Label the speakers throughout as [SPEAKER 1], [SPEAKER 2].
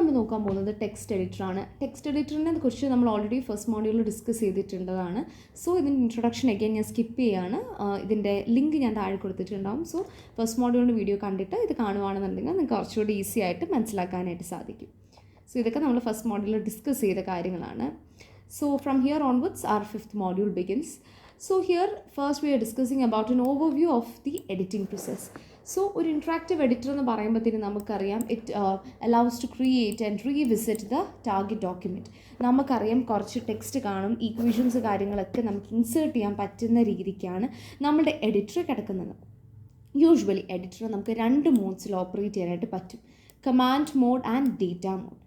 [SPEAKER 1] നമ്മൾ നോക്കാൻ പോകുന്നത് ടെക്സ്റ്റ് എഡിറ്ററാണ്. ടെക്സ്റ്റ് എഡിറ്ററിനെ കുറിച്ച് നമ്മൾ ഓൾറെഡി ഫസ്റ്റ് മോഡ്യൂളിൽ ഡിസ്കസ് ചെയ്തിട്ടുള്ളതാണ്. സോ ഇതിൻ്റെ ഇൻട്രൊഡക്ഷൻ അഗൈൻ ഞാൻ സ്കിപ്പ് ചെയ്യാണ്. ഇതിൻ്റെ ലിങ്ക് ഞാൻ താഴെ കൊടുത്തിട്ടുണ്ടാകും. സോ ഫസ്റ്റ് മോഡ്യൂളിൻ്റെ വീഡിയോ കണ്ടിട്ട് ഇത് കാണുകയാണെന്നുണ്ടെങ്കിൽ നിങ്ങൾക്ക് കുറച്ചുകൂടി ഈസി ആയിട്ട് മനസ്സിലാക്കാനായിട്ട് സാധിക്കും. സോ ഇതൊക്കെ നമ്മൾ ഫസ്റ്റ് മോഡ്യൂളിൽ ഡിസ്കസ് ചെയ്ത കാര്യങ്ങളാണ്. So from here onwards our fifth module begins. So here first we are discussing about an overview of the editing process. So ഒരു ഇൻട്രാക്റ്റീവ് എഡിറ്റർ എന്ന് പറയുമ്പോഴത്തേനും നമുക്കറിയാം it allows to create and revisit the target document. നമുക്കറിയാം കുറച്ച് text കാണും, equations കാര്യങ്ങളൊക്കെ നമുക്ക് insert ചെയ്യാൻ പറ്റുന്ന രീതിക്കാണ് നമ്മുടെ എഡിറ്റർ കിടക്കുന്നത്. യൂഷ്വലി എഡിറ്റർ നമുക്ക് രണ്ട് മോഡ്സിൽ ഓപ്പറേറ്റ് ചെയ്യാനായിട്ട് പറ്റും, command mode and data mode.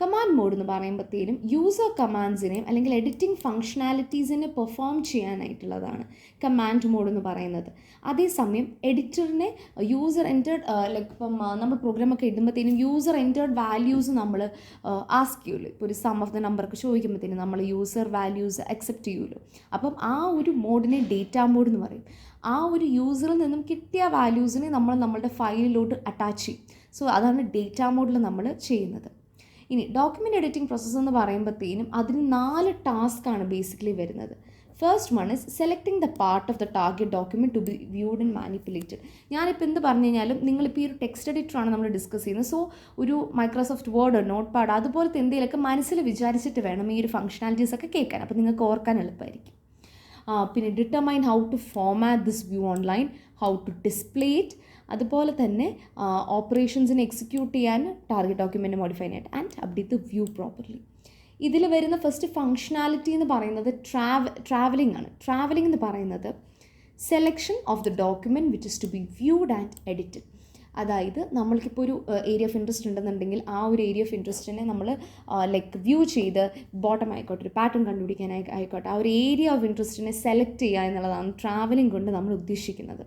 [SPEAKER 1] Command mode എന്ന് പറയുമ്പോഴത്തേനും യൂസർ കമാൻഡ്സിനെയും അല്ലെങ്കിൽ എഡിറ്റിംഗ് ഫങ്ഷനാലിറ്റീസിനെ പെർഫോം ചെയ്യാനായിട്ടുള്ളതാണ് കമാൻഡ് മോഡ് എന്ന് പറയുന്നത്. അതേസമയം എഡിറ്ററിനെ യൂസർ എൻറ്റേർഡ് ലൈക്ക് ഇപ്പം നമ്മൾ പ്രോഗ്രാമൊക്കെ ഇടുമ്പോഴത്തേനും യൂസർ എൻറ്റേർഡ് വാല്യൂസ് നമ്മൾ ആസ്ക് ചെയ്യുമല്ലോ. ഇപ്പോൾ ഒരു സം ഓഫ് ദ നമ്പറൊക്കെ ചോദിക്കുമ്പോഴത്തേനും നമ്മൾ യൂസർ വാല്യൂസ് അക്സെപ്റ്റ് ചെയ്യുമല്ലോ. അപ്പം ആ ഒരു മോഡിനെ ഡേറ്റ മോഡ് എന്ന് പറയും. ആ ഒരു യൂസറിൽ നിന്നും കിട്ടിയ വാല്യൂസിനെ നമ്മൾ നമ്മളുടെ ഫയലിലോട്ട് അറ്റാച്ച് ചെയ്യും. സോ അതാണ് ഡേറ്റ മോഡിൽ നമ്മൾ ചെയ്യുന്നത്. ഇനി ഡോക്യുമെൻറ്റ് എഡിറ്റിംഗ് പ്രോസസ്സ് എന്ന് പറയുമ്പോഴത്തേനും അതിന് 4 ടാസ്ക്കാണ് ബേസിക്കലി വരുന്നത്. First one is selecting the part of the target document to be viewed and manipulated. ഞാനിപ്പോൾ എന്ത് പറഞ്ഞു കഴിഞ്ഞാലും നിങ്ങളിപ്പോൾ ഈ ഒരു ടെക്സ്റ്റ് എഡിറ്ററാണ് നമ്മൾ ഡിസ്കസ് ചെയ്യുന്നത്. സോ ഒരു മൈക്രോസോഫ്റ്റ് വേർഡ്, നോട്ട് പാഡ് അതുപോലത്തെ എന്തെങ്കിലുമൊക്കെ മനസ്സിൽ വിചാരിച്ചിട്ട് വേണം ഈ ഒരു ഫങ്ഷനാലിറ്റീസ് ഒക്കെ കേൾക്കാൻ. അപ്പോൾ നിങ്ങൾക്ക് ഓർക്കാൻ എളുപ്പമായിരിക്കും. പിന്നെ determine how to format this view online, how to display it, അതുപോലെ തന്നെ ഓപ്പറേഷൻസിനെ എക്സിക്യൂട്ട് ചെയ്യാൻ ടാർഗറ്റ് ഡോക്യുമെൻറ്റ് മോഡിഫൈ ചെയ്യാനായിട്ട് and update the view properly. ഇതിൽ വരുന്ന ഫസ്റ്റ് ഫങ്ഷനാലിറ്റി എന്ന് പറയുന്നത് ട്രാവലിംഗ് ആണ്. ട്രാവലിംഗ് എന്ന് പറയുന്നത് selection of the document which is to be viewed and edited. അതായത് നമ്മൾക്കിപ്പോൾ ഒരു ഏരിയ ഓഫ് ഇൻട്രസ്റ്റ് ഉണ്ടെന്നുണ്ടെങ്കിൽ ആ ഒരു ഏരിയ ഓഫ് ഇൻട്രസ്റ്റിനെ നമ്മൾ ലൈക്ക് വ്യൂ ചെയ്ത് ബോട്ടം ആയിക്കോട്ടെ, ഒരു പാറ്റേൺ കണ്ടുപിടിക്കാനായിക്കോട്ടെ, ആ ഒരു ഏരിയ ഓഫ് ഇൻട്രസ്റ്റിനെ സെലക്ട് ചെയ്യുക എന്നുള്ളതാണ് ട്രാവലിംഗ് കൊണ്ട് നമ്മൾ ഉദ്ദേശിക്കുന്നത്.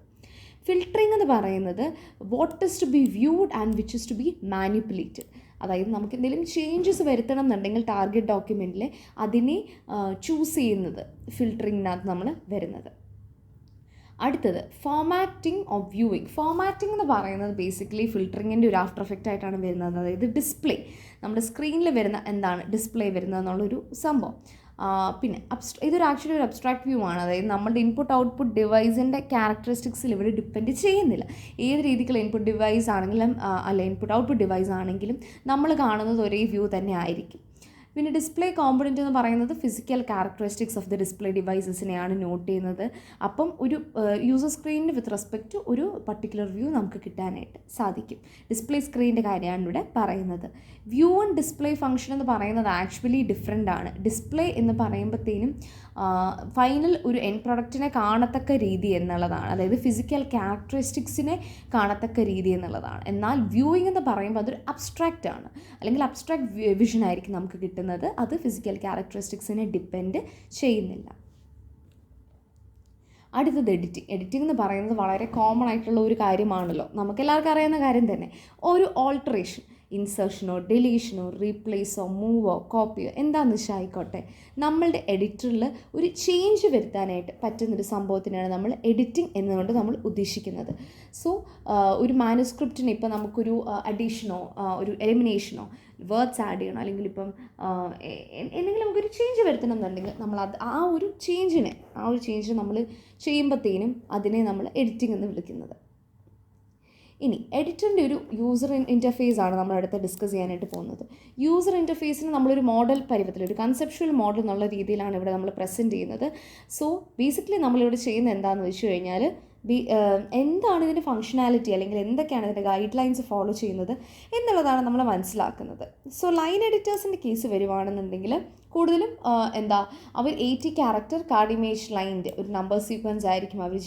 [SPEAKER 1] ഫിൽട്ടറിംഗ് എന്ന് പറയുന്നത് what is to be viewed and which is to be manipulated. അതായത് നമുക്ക് എന്തെങ്കിലും ചേഞ്ചസ് വരുത്തണം എന്നുണ്ടെങ്കിൽ ടാർഗറ്റ് ഡോക്യുമെൻറ്റിൽ അതിനെ ചൂസ് ചെയ്യുന്നത് ഫിൽട്ടറിങ്ങിനകത്ത് നമ്മൾ വരുന്നത്. അടുത്തത് ഫോമാറ്റിംഗ് ഓഫ് വ്യൂയിങ്. ഫോമാറ്റിംഗ് എന്ന് പറയുന്നത് ബേസിക്കലി ഫിൽട്ടറിങ്ങിൻ്റെ ഒരു ആഫ്റ്റർ എഫക്റ്റ് ആയിട്ടാണ് വരുന്നത്. അതായത് ഡിസ്പ്ലേ, നമ്മുടെ സ്ക്രീനിൽ വരുന്ന എന്താണ് ഡിസ്പ്ലേ വരുന്നത് എന്നുള്ളൊരു സംഭവം. പിന്നെ ഇതൊരു ആക്ച്വലി ഒരു അബ്സ്ട്രാക്ട് വ്യൂ ആണ്. അതായത് നമ്മുടെ ഇൻപുട്ട് ഔട്ട്പുട്ട് ഡിവൈസിൻ്റെ ക്യാരക്ടറിസ്റ്റിക്സിൽ ഇവിടെ ഡിപ്പെൻഡ് ചെയ്യുന്നില്ല. ഏത് രീതിക്കുള്ള ഇൻപുട്ട് ഡിവൈസ് ആണെങ്കിലും അല്ല ഇൻപുട്ട് ഔട്ട്പുട്ട് ഡിവൈസ് ആണെങ്കിലും നമ്മൾ കാണുന്നത് ഒരേ വ്യൂ തന്നെ ആയിരിക്കും. പിന്നെ ഡിസ്പ്ലേ കോമ്പണൻറ്റ് എന്ന് പറയുന്നത് physical characteristics of the display ഡിവൈസസിനെയാണ് നോട്ട് ചെയ്യുന്നത്. അപ്പം ഒരു യൂസർ സ്ക്രീനിന് വിത്ത് റെസ്പെക്റ്റ് ടു ഒരു പർട്ടിക്കുലർ വ്യൂ നമുക്ക് കിട്ടാനായിട്ട് സാധിക്കും. ഡിസ്പ്ലേ സ്ക്രീനിൻ്റെ കാര്യമാണ് ഇവിടെ പറയുന്നത്. വ്യൂ ആൻഡ് ഡിസ്പ്ലേ ഫംഗ്ഷൻ എന്ന് പറയുന്നത് ആക്ച്വലി ഡിഫറെൻ്റ് ആണ്. ഡിസ്പ്ലേ എന്ന് പറയുമ്പോഴത്തേനും ഫൈനൽ ഒരു എൻഡ് പ്രൊഡക്റ്റിനെ കാണത്തക്ക രീതി എന്നുള്ളതാണ്. അതായത് ഫിസിക്കൽ ക്യാരക്ടറിസ്റ്റിക്സിനെ കാണത്തക്ക രീതി എന്നുള്ളതാണ്. എന്നാൽ വ്യൂയിങ് എന്ന് പറയുമ്പോൾ അതൊരു അബ്സ്ട്രാക്റ്റ് ആണ്, അല്ലെങ്കിൽ അബ്സ്ട്രാക്റ്റ് വിഷൻ ആയിരിക്കും നമുക്ക് കിട്ടുന്നത്. അത് ഫിസിക്കൽ ക്യാരക്ടറിസ്റ്റിക്സിനെ ഡിപ്പെൻഡ് ചെയ്യുന്നില്ല. അടുത്തത് എഡിറ്റിംഗ്. എഡിറ്റിംഗ് എന്ന് പറയുന്നത് വളരെ കോമൺ ആയിട്ടുള്ള ഒരു കാര്യമാണല്ലോ, നമുക്കെല്ലാവർക്കും അറിയാവുന്ന കാര്യം തന്നെ. ഒരു ഓൾട്ടറേഷൻ, ഇൻസേർഷനോ ഡിലീഷനോ റീപ്ലേസോ മൂവോ കോപ്പിയോ എന്താണെന്ന് വെച്ചാൽ ആയിക്കോട്ടെ, നമ്മളുടെ എഡിറ്ററിൽ ഒരു ചേഞ്ച് വരുത്താനായിട്ട് പറ്റുന്നൊരു സംഭവത്തിനാണ് നമ്മൾ എഡിറ്റിംഗ് എന്നുകൊണ്ട് നമ്മൾ ഉദ്ദേശിക്കുന്നത്. സോ ഒരു മാനുസ്ക്രിപ്റ്റിന് ഇപ്പോൾ നമുക്കൊരു അഡീഷനോ ഒരു എലിമിനേഷനോ വേർഡ്സ് ആഡ് ചെയ്യണം, അല്ലെങ്കിൽ ഇപ്പം എന്തെങ്കിലും നമുക്കൊരു ചേഞ്ച് വരുത്തണം എന്നുണ്ടെങ്കിൽ നമ്മൾ ആ ഒരു ചേഞ്ചിനെ നമ്മൾ ചെയ്യുമ്പോഴത്തേനും അതിനെ നമ്മൾ എഡിറ്റിംഗ് എന്ന് വിളിക്കുന്നത്. ഇനി എഡിറ്ററിൻ്റെ ഒരു യൂസർ ഇൻ്റർഫേസ് ആണ് നമ്മൾ അടുത്ത് ഡിസ്കസ് ചെയ്യാനായിട്ട് പോകുന്നത്. യൂസർ ഇൻ്റർഫേസിന് നമ്മളൊരു മോഡൽ പരുവത്തിൽ, ഒരു കൺസെപ്ച്വൽ മോഡൽ എന്നുള്ള രീതിയിലാണ് ഇവിടെ നമ്മൾ പ്രസൻറ്റ് ചെയ്യുന്നത്. സോ ബേസിക്കലി നമ്മളിവിടെ ചെയ്യുന്നത് എന്താണെന്ന് വെച്ച് കഴിഞ്ഞാൽ എന്താണ് ഇതിൻ്റെ ഫങ്ഷനാലിറ്റി, അല്ലെങ്കിൽ എന്തൊക്കെയാണ് ഇതിൻ്റെ ഗൈഡ് ലൈൻസ് ഫോളോ ചെയ്യുന്നത് എന്നുള്ളതാണ് നമ്മൾ മനസ്സിലാക്കുന്നത്. സോ ലൈൻ എഡിറ്റേഴ്സിൻ്റെ കേസ് വരുവാണെന്നുണ്ടെങ്കിൽ കൂടുതലും അവർ 80 ക്യാരക്ടർ കാർഡ് ഇമേജ് ലൈൻ്റെ ഒരു നമ്പർ സീക്വൻസ് ആയിരിക്കും അവർ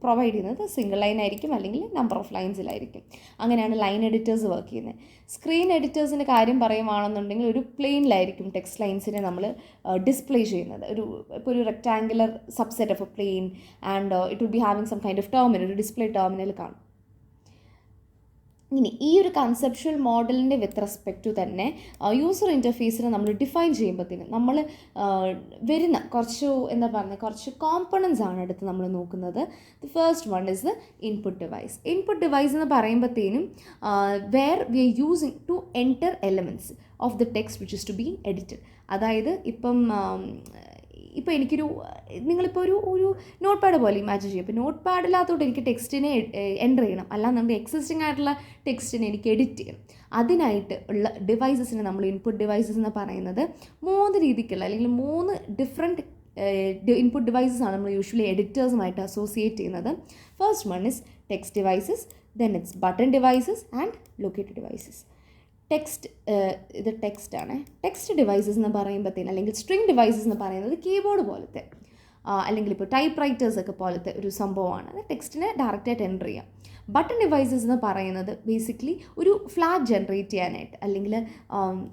[SPEAKER 1] പ്രൊവൈഡ് ചെയ്യുന്നത്. സിംഗിൾ ലൈൻ ആയിരിക്കും, അല്ലെങ്കിൽ നമ്പർ ഓഫ് ലൈൻസിലായിരിക്കും. അങ്ങനെയാണ് ലൈൻ എഡിറ്റേഴ്സ് വർക്ക് ചെയ്യുന്നത്. സ്ക്രീൻ എഡിറ്റേഴ്സിൻ്റെ കാര്യം പറയുകയാണെന്നുണ്ടെങ്കിൽ ഒരു പ്ലെയിനിലായിരിക്കും ടെക്സ്റ്റ് ലൈൻസിനെ നമ്മൾ ഡിസ്പ്ലേ ചെയ്യുന്നത്. ഇപ്പോൾ ഒരു rectangular subset of a plane and it will be having some kind of terminal, ഒരു ഡിസ്പ്ലേ ടെർമിനൽ കാണും. ഇനി ഈ ഒരു കൺസെപ്ച്വൽ മോഡലിൻ്റെ വിത്ത് റെസ്പെക്റ്റ് ടു തന്നെ യൂസർ ഇൻ്റർഫേസിനെ നമ്മൾ ഡിഫൈൻ ചെയ്യുമ്പോഴത്തേനും നമ്മൾ വരുന്ന കുറച്ച് കോമ്പണൻസ് ആണ് എടുത്ത് നമ്മൾ നോക്കുന്നത്. The first one is the input device. Input device എന്ന് പറയുമ്പോഴത്തേനും where we are using to enter elements of the text which is to be edited. അതായത് ഇപ്പോൾ എനിക്കൊരു നിങ്ങളിപ്പോൾ ഒരു നോട്ട് പാഡ് പോലെ ഇമാജിൻ ചെയ്യും. ഇപ്പോൾ നോട്ട് പാഡിനകത്തോട്ട് എനിക്ക് ടെക്സ്റ്റിനെ എൻ്റർ ചെയ്യണം, അല്ലാന്നുണ്ടെങ്കിൽ എക്സിസ്റ്റിംഗ് ആയിട്ടുള്ള ടെക്സ്റ്റിനെ എനിക്ക് എഡിറ്റ് ചെയ്യണം. അതിനായിട്ട് ഉള്ള ഡിവൈസസിനെ നമ്മൾ ഇൻപുട്ട് ഡിവൈസസ് എന്ന് പറയുന്നത് 3 രീതിക്കുള്ള അല്ലെങ്കിൽ 3 ഡിഫറെൻറ്റ് ഇൻപുട്ട് ഡിവൈസസ് ആണ് നമ്മൾ യൂഷ്വലി എഡിറ്റേഴ്സുമായിട്ട് അസോസിയേറ്റ് ചെയ്യുന്നത്. First one is text devices, then it's button devices and located devices. ഇത് ടെക്സ്റ്റാണ്. ടെക്സ്റ്റ് ഡിവൈസസ് എന്ന് പറയുമ്പോഴത്തേന് അല്ലെങ്കിൽ സ്ട്രിങ് ഡിവൈസസ് എന്ന് പറയുന്നത് കീബോർഡ് പോലത്തെ അല്ലെങ്കിൽ ഇപ്പോൾ ടൈപ്പ് റൈറ്റേഴ്സൊക്കെ പോലത്തെ ഒരു സംഭവമാണ്. അത് ടെക്സ്റ്റിനെ ഡയറക്റ്റായിട്ട് എൻ്റർ ചെയ്യാം. ബട്ടൺ ഡിവൈസസ് എന്ന് പറയുന്നത് ബേസിക്കലി ഒരു ഫ്ലാഗ് ജനറേറ്റ് ചെയ്യാനായിട്ട് അല്ലെങ്കിൽ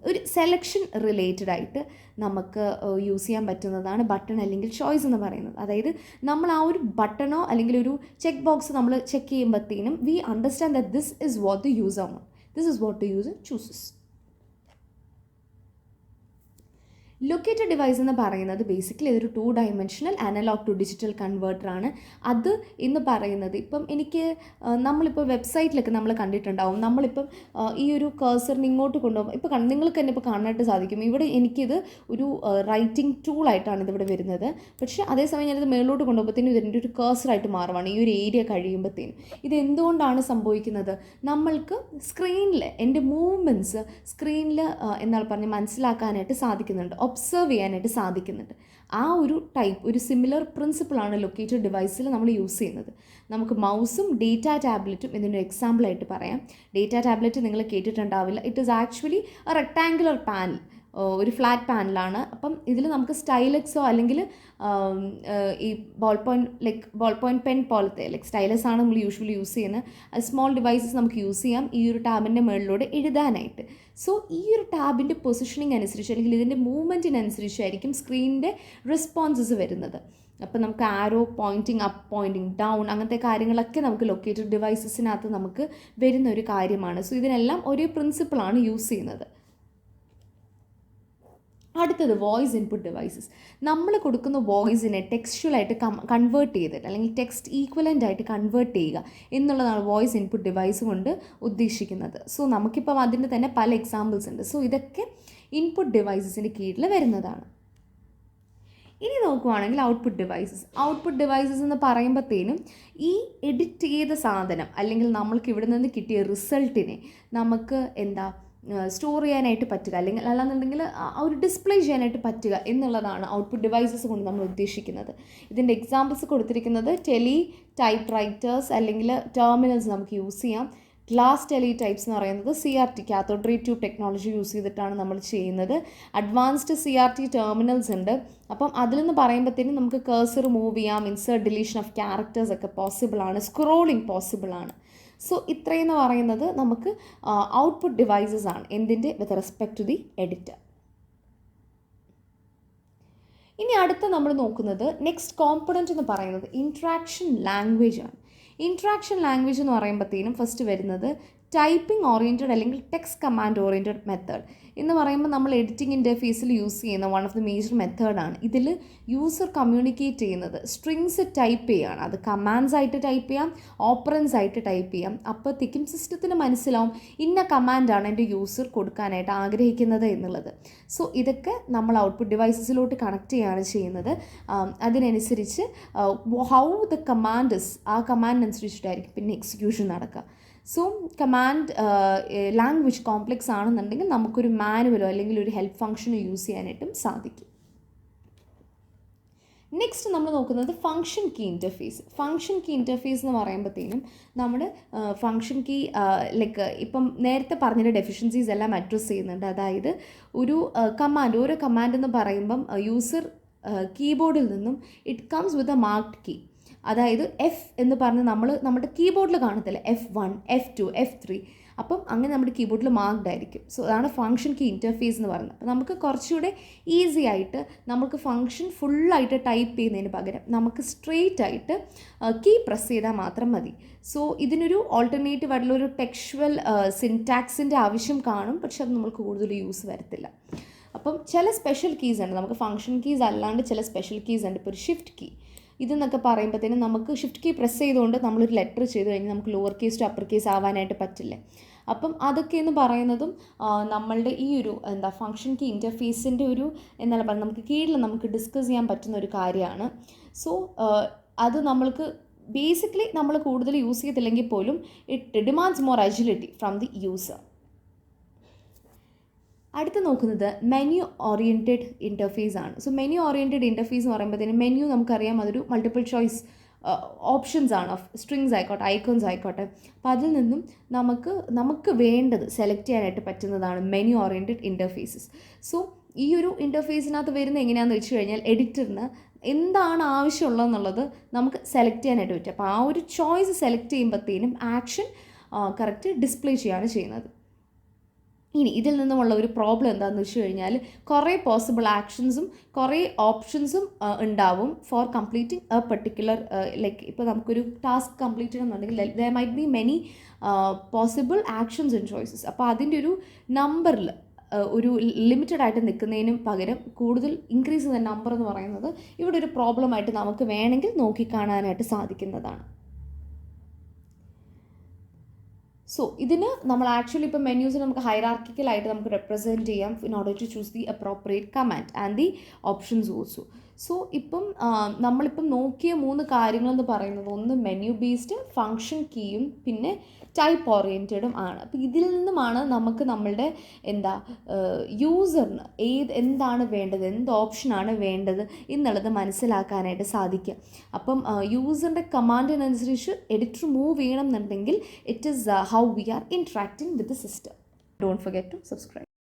[SPEAKER 1] ഒരു സെലക്ഷൻ റിലേറ്റഡ് ആയിട്ട് നമുക്ക് യൂസ് ചെയ്യാൻ പറ്റുന്നതാണ് ബട്ടൺ അല്ലെങ്കിൽ ചോയ്സ് എന്ന് പറയുന്നത്. അതായത് നമ്മൾ ആ ഒരു ബട്ടണോ അല്ലെങ്കിൽ ഒരു ചെക്ക് ബോക്സ് നമ്മൾ ചെക്ക് ചെയ്യുമ്പോഴത്തേനും we understand that this is what the user want. This is what the user chooses. Located device എന്ന് പറയുന്നത് ബേസിക്കലി ഇതൊരു 2 ഡയമെൻഷണൽ അനലോഗ് ടു ഡിജിറ്റൽ കൺവേർട്ടറാണ്. അത് എന്ന് പറയുന്നത് ഇപ്പം എനിക്ക് നമ്മളിപ്പോൾ വെബ്സൈറ്റിലൊക്കെ നമ്മൾ കണ്ടിട്ടുണ്ടാവും. നമ്മളിപ്പം ഈ ഒരു കഴ്സറിന് ഇങ്ങോട്ട് കൊണ്ടുപോകും. ഇപ്പോൾ നിങ്ങൾക്ക് തന്നെ ഇപ്പോൾ കാണാനായിട്ട് സാധിക്കും. ഇവിടെ എനിക്കിത് ഒരു റൈറ്റിംഗ് ടൂളായിട്ടാണ് ഇതിവിടെ വരുന്നത്. പക്ഷേ അതേസമയം ഞാനിത് മേളിലോട്ട് കൊണ്ടുപോകുമ്പോഴത്തേനും ഇതിൻ്റെ ഒരു കഴ്സറായിട്ട് മാറുവാണ് ഈ ഒരു ഏരിയ കഴിയുമ്പോഴത്തേനും. ഇത് എന്തുകൊണ്ടാണ് സംഭവിക്കുന്നത്? നമ്മൾക്ക് സ്ക്രീനിൽ എൻ്റെ മൂവ്മെൻറ്റ്സ് സ്ക്രീനിൽ എന്നാൽ പറഞ്ഞ് മനസ്സിലാക്കാനായിട്ട് സാധിക്കുന്നുണ്ട്, ഒബ്സർവ് ചെയ്യാനായിട്ട് സാധിക്കുന്നുണ്ട്. ആ ഒരു ഒരു സിമിലർ പ്രിൻസിപ്പിളാണ് ലൊക്കേറ്റഡ് ഡിവൈസിൽ നമ്മൾ യൂസ് ചെയ്യുന്നത്. നമുക്ക് മൗസും ഡേറ്റ ടാബ്ലറ്റും ഇതിൻ്റെ ഒരു എക്സാമ്പിളായിട്ട് പറയാം. ഡേറ്റ ടാബ്ലറ്റ് നിങ്ങൾ കേട്ടിട്ടുണ്ടാവില്ല. It is actually a rectangular panel, ഒരു ഫ്ലാറ്റ് പാനലാണ്. അപ്പം ഇതിൽ നമുക്ക് സ്റ്റൈലക്സോ അല്ലെങ്കിൽ ഈ ബോൾ പോയിൻറ്റ് പെൻ പോലത്തെ സ്റ്റൈലസ് ആണ് നമ്മൾ യൂഷ്വലി യൂസ് ചെയ്യുന്നത്. സ്മോൾ ഡിവൈസസ് നമുക്ക് യൂസ് ചെയ്യാം ഈ ഒരു ടാബിൻ്റെ മുകളിലൂടെ എഴുതാനായിട്ട്. സോ ഈ ഒരു ടാബിൻ്റെ പൊസിഷനിങ് അനുസരിച്ച് അല്ലെങ്കിൽ ഇതിൻ്റെ മൂവ്മെൻറ്റിനനുസരിച്ചായിരിക്കും സ്ക്രീനിൻ്റെ റെസ്പോൺസസ് വരുന്നത്. അപ്പോൾ നമുക്ക് ആരോ പോയിൻറ്റിങ് അപ്പ്, പോയിൻറ്റിങ് ഡൗൺ, അങ്ങനത്തെ കാര്യങ്ങളൊക്കെ നമുക്ക് ലൊക്കേറ്റഡ് ഡിവൈസസിനകത്ത് നമുക്ക് വരുന്ന ഒരു കാര്യമാണ്. സോ ഇതിനെല്ലാം ഒരേ പ്രിൻസിപ്പിളാണ് യൂസ് ചെയ്യുന്നത്. അടുത്തത് വോയിസ് ഇൻപുട്ട് ഡിവൈസസ്. നമ്മൾ കൊടുക്കുന്ന വോയിസിനെ ടെക്സ്ച്വലായിട്ട് കൺവേർട്ട് ചെയ്തിട്ട് അല്ലെങ്കിൽ ടെക്സ്റ്റ് ഈക്വലൻ്റ് ആയിട്ട് കൺവേർട്ട് ചെയ്യുക എന്നുള്ളതാണ് വോയിസ് ഇൻപുട്ട് ഡിവൈസ് കൊണ്ട് ഉദ്ദേശിക്കുന്നത്. സോ നമുക്കിപ്പം അതിൻ്റെ തന്നെ പല എക്സാമ്പിൾസ് ഉണ്ട്. സോ ഇതൊക്കെ ഇൻപുട്ട് ഡിവൈസസിൻ്റെ കീഴിൽ വരുന്നതാണ്. ഇനി നോക്കുവാണെങ്കിൽ ഔട്ട്പുട്ട് ഡിവൈസസ് എന്ന് പറയുമ്പോഴത്തേനും ഈ എഡിറ്റ് ചെയ്ത സാധനം അല്ലെങ്കിൽ നമ്മൾക്ക് ഇവിടെ നിന്ന് കിട്ടിയ റിസൾട്ടിനെ നമുക്ക് സ്റ്റോർ ചെയ്യാനായിട്ട് പറ്റുക അല്ലെങ്കിൽ അല്ലാന്നുണ്ടെങ്കിൽ ഒരു ഡിസ്പ്ലേ ചെയ്യാനായിട്ട് പറ്റുക എന്നുള്ളതാണ് ഔട്ട്പുട്ട് ഡിവൈസസ് കൊണ്ട് നമ്മൾ ഉദ്ദേശിക്കുന്നത്. ഇതിൻ്റെ എക്സാമ്പിൾസ് കൊടുത്തിരിക്കുന്നത് ടെലി ടൈപ്പ് റൈറ്റേഴ്സ് അല്ലെങ്കിൽ ടെർമിനൽസ് നമുക്ക് യൂസ് ചെയ്യാം. ഗ്ലാസ് ടെലി ടൈപ്സ് എന്ന് പറയുന്നത് CRT cathode ray tube technology use ചെയ്തിട്ടാണ് നമ്മൾ ചെയ്യുന്നത്. അഡ്വാൻസ്ഡ് CRT ടെർമിനൽസ് ഉണ്ട്. അപ്പം അതിലെന്ന് പറയുമ്പോഴത്തേനും നമുക്ക് കഴ്സർ മൂവ് ചെയ്യാം, ഇൻസേർട്ട് ഡിലീഷൻ ഓഫ് ക്യാരക്ടേഴ്സ് ഒക്കെ പോസിബിളാണ്, സ്ക്രോളിംഗ് പോസിബിളാണ്. സോ ഇത്രയെന്ന് പറയുന്നത് നമുക്ക് ഔട്ട്പുട്ട് ഡിവൈസസ് ആണ് എന്തിൻ്റെ with respect to the editor. ഇനി അടുത്ത നമ്മൾ നോക്കുന്നത് നെക്സ്റ്റ് കോമ്പണൻറ്റ് എന്ന് പറയുന്നത് ഇൻട്രാക്ഷൻ ലാംഗ്വേജ് ആണ്. ഇൻട്രാക്ഷൻ ലാംഗ്വേജ് എന്ന് പറയുമ്പോഴത്തേനും ഫസ്റ്റ് വരുന്നത് ടൈപ്പിംഗ് ഓറിയൻറ്റഡ് അല്ലെങ്കിൽ ടെക്സ്റ്റ് കമാൻഡ് ഓറിയൻറ്റഡ് മെത്തേഡ് എന്ന് പറയുമ്പോൾ നമ്മൾ എഡിറ്റിംഗ് ഇൻ്റർഫേസിൽ യൂസ് ചെയ്യുന്ന വൺ ഓഫ് ദി മേജർ മെത്തേഡാണ്. ഇതിൽ യൂസർ കമ്മ്യൂണിക്കേറ്റ് ചെയ്യുന്നത് സ്ട്രിങ്സ് ടൈപ്പ് ചെയ്യുകയാണ്. അത് കമാൻഡ്സ് ആയിട്ട് ടൈപ്പ് ചെയ്യാം, ഓപ്പറൻസ് ആയിട്ട് ടൈപ്പ് ചെയ്യാം. അപ്പോഴത്തേക്കും സിസ്റ്റത്തിന് മനസ്സിലാവും ഇന്ന കമാൻഡാണ് എൻ്റെ യൂസർ കൊടുക്കാനായിട്ട് ആഗ്രഹിക്കുന്നത് എന്നുള്ളത്. സോ ഇതൊക്കെ നമ്മൾ ഔട്ട്പുട്ട് ഡിവൈസസിലോട്ട് കണക്ട് ചെയ്യുകയാണ് ചെയ്യുന്നത്. അതിനനുസരിച്ച് ഹൗ ദ കമാൻഡ്സ് ആ കമാൻഡിനനുസരിച്ചിട്ടായിരിക്കും പിന്നെ എക്സിക്യൂഷൻ നടക്കുക. സോ കമാൻഡ് ലാംഗ്വേജ് കോംപ്ലെക്സ് ആണെന്നുണ്ടെങ്കിൽ നമുക്കൊരു മാനുവലോ അല്ലെങ്കിൽ ഒരു ഹെൽപ്പ് ഫംഗ്ഷനോ യൂസ് ചെയ്യാനായിട്ടും സാധിക്കും. നെക്സ്റ്റ് നമ്മൾ നോക്കുന്നത് ഫംഗ്ഷൻ കീ ഇൻ്റർഫേസ് എന്ന് പറയുമ്പോഴത്തേനും നമ്മൾ ഫംഗ്ഷൻ കീ ഇപ്പം നേരത്തെ പറഞ്ഞ ഡെഫിഷ്യൻസീസ് എല്ലാം അഡ്രസ്സ് ചെയ്യുന്നുണ്ട്. അതായത് ഓരോ കമാൻഡ് എന്ന് പറയുമ്പം യൂസർ കീബോർഡിൽ നിന്നും it comes with a marked key. അതായത് F എന്ന് പറഞ്ഞ് നമ്മുടെ കീബോർഡിൽ കാണത്തില്ല F1, F2, F3. അപ്പം അങ്ങനെ നമ്മുടെ കീബോർഡിൽ മാർക്ക്ഡ് ആയിരിക്കും. സോ അതാണ് ഫംഗ്ഷൻ കീ ഇൻ്റർഫേസ് എന്ന് പറയുന്നത്. അപ്പോൾ നമുക്ക് കുറച്ചുകൂടെ ഈസി ആയിട്ട് നമുക്ക് ഫംഗ്ഷൻ ഫുള്ളായിട്ട് ടൈപ്പ് ചെയ്യുന്നതിന് പകരം നമുക്ക് സ്ട്രെയിറ്റ് ആയിട്ട് കീ പ്രസ് ചെയ്താൽ മാത്രം മതി. സോ ഇതിനൊരു ഓൾട്ടർനേറ്റീവ് ആയിട്ടുള്ള ഒരു ടെക്സ്ച്വൽ സിൻടാക്സിൻ്റെ ആവശ്യം കാണും, പക്ഷെ അത് നമുക്ക് കൂടുതൽ യൂസ് വരത്തില്ല. അപ്പം ചില സ്പെഷ്യൽ കീസ് ഉണ്ട്, നമുക്ക് ഫംഗ്ഷൻ കീസ് അല്ലാണ്ട് ചില സ്പെഷ്യൽ കീസ് ഉണ്ട്. ഇപ്പോൾ ഒരു ഷിഫ്റ്റ് കീ ഇതെന്നൊക്കെ പറയുമ്പോഴത്തേനും നമുക്ക് ഷിഫ്റ്റ് കീ പ്രസ് ചെയ്തുകൊണ്ട് നമ്മളൊരു ലെറ്റർ ചെയ്ത് കഴിഞ്ഞാൽ നമുക്ക് lower case to upper case ആവാനായിട്ട് പറ്റില്ലേ. അപ്പം അതൊക്കെ എന്ന് പറയുന്നതും നമ്മളുടെ ഈ ഒരു ഫംഗ്ഷൻ കീ ഇൻ്റർഫേസിൻ്റെ ഒരു എന്താണ് പറയുക, നമുക്ക് കീഴിൽ നമുക്ക് ഡിസ്കസ് ചെയ്യാൻ പറ്റുന്ന ഒരു കാര്യമാണ്. സോ അത് നമ്മൾക്ക് ബേസിക്കലി നമ്മൾ കൂടുതൽ യൂസ് ചെയ്തില്ലെങ്കിൽ പോലും it demands more agility from the user. അടുത്ത് നോക്കുന്നത് മെനു ഓറിയൻറ്റഡ് ഇൻ്റർഫേസ് ആണ്. സോ മെനു ഓറിയൻറ്റഡ് ഇൻ്റർഫേസ് എന്ന് പറയുമ്പോഴത്തേനും മെനു നമുക്കറിയാം അതൊരു മൾട്ടിപ്പിൾ ചോയ്സ് ഓപ്ഷൻസ് ആണ്, ഓഫ് സ്ട്രിങ്സ് ആയിക്കോട്ടെ ഐക്കോൺസ് ആയിക്കോട്ടെ. അപ്പോൾ അതിൽ നിന്നും നമുക്ക് വേണ്ടത് സെലക്ട് ചെയ്യാനായിട്ട് പറ്റുന്നതാണ് മെനു ഓറിയൻറ്റഡ് ഇൻ്റർഫേസസ്. സോ ഈ ഒരു ഇൻ്റർഫേസിനകത്ത് വരുന്നത് എങ്ങനെയാണെന്ന് വെച്ച് കഴിഞ്ഞാൽ എഡിറ്ററിന് എന്താണ് ആവശ്യമുള്ളതെന്നുള്ളത് നമുക്ക് സെലക്ട് ചെയ്യാനായിട്ട് പറ്റും. അപ്പോൾ ആ ഒരു ചോയ്സ് സെലക്ട് ചെയ്യുമ്പോഴത്തേനും ആക്ഷൻ കറക്റ്റ് ഡിസ്പ്ലേ ചെയ്യുകയാണ് ചെയ്യുന്നത്. ഇനി ഇതിൽ നിന്നുമുള്ള ഒരു പ്രോബ്ലം എന്താണെന്ന് വെച്ച് കഴിഞ്ഞാൽ കുറേ പോസിബിൾ ആക്ഷൻസും കുറേ ഓപ്ഷൻസും ഉണ്ടാവും four completing A particular like ഇപ്പോൾ നമുക്കൊരു ടാസ്ക് കംപ്ലീറ്റ് ചെയ്യണമെന്നുണ്ടെങ്കിൽ there might be many possible actions and choices. അപ്പോൾ അതിൻ്റെ ഒരു നമ്പറിൽ ഒരു ലിമിറ്റഡ് ആയിട്ട് നിൽക്കുന്നതിനും പകരം കൂടുതൽ ഇൻക്രീസ് ചെയ്യുന്ന നമ്പർ എന്ന് പറയുന്നത് ഇവിടെ ഒരു പ്രോബ്ലമായിട്ട് നമുക്ക് വേണമെങ്കിൽ നോക്കിക്കാണാനായിട്ട് സാധിക്കുന്നതാണ്. സോ ഇതിന് നമ്മൾ ആക്ച്വലി ഇപ്പോൾ മെന്യൂസിന് നമുക്ക് ഹൈറാർക്കിക്കലായിട്ട് നമുക്ക് റെപ്രസെൻറ്റ് ചെയ്യാം in order to choose the appropriate command and the options also. So ഇപ്പം നമ്മളിപ്പം നോക്കിയ 3 കാര്യങ്ങളെന്ന് പറയുന്നത് ഒന്ന് മെനു ബേസ്ഡ്, ഫങ്ഷൻ കീയും പിന്നെ ടൈപ്പ് ഓറിയൻറ്റഡും ആണ്. അപ്പോൾ ഇതിൽ നിന്നുമാണ് നമുക്ക് നമ്മളുടെ യൂസറിന് എന്താണ് വേണ്ടത്, എന്ത് ഓപ്ഷനാണ് വേണ്ടത് എന്നുള്ളത് മനസ്സിലാക്കാനായിട്ട് സാധിക്കുക. അപ്പം യൂസറിൻ്റെ കമാൻഡിനനുസരിച്ച് എഡിറ്റർ മൂവ് ചെയ്യണം എന്നുണ്ടെങ്കിൽ it is how we are interacting with the system. Don't forget to subscribe.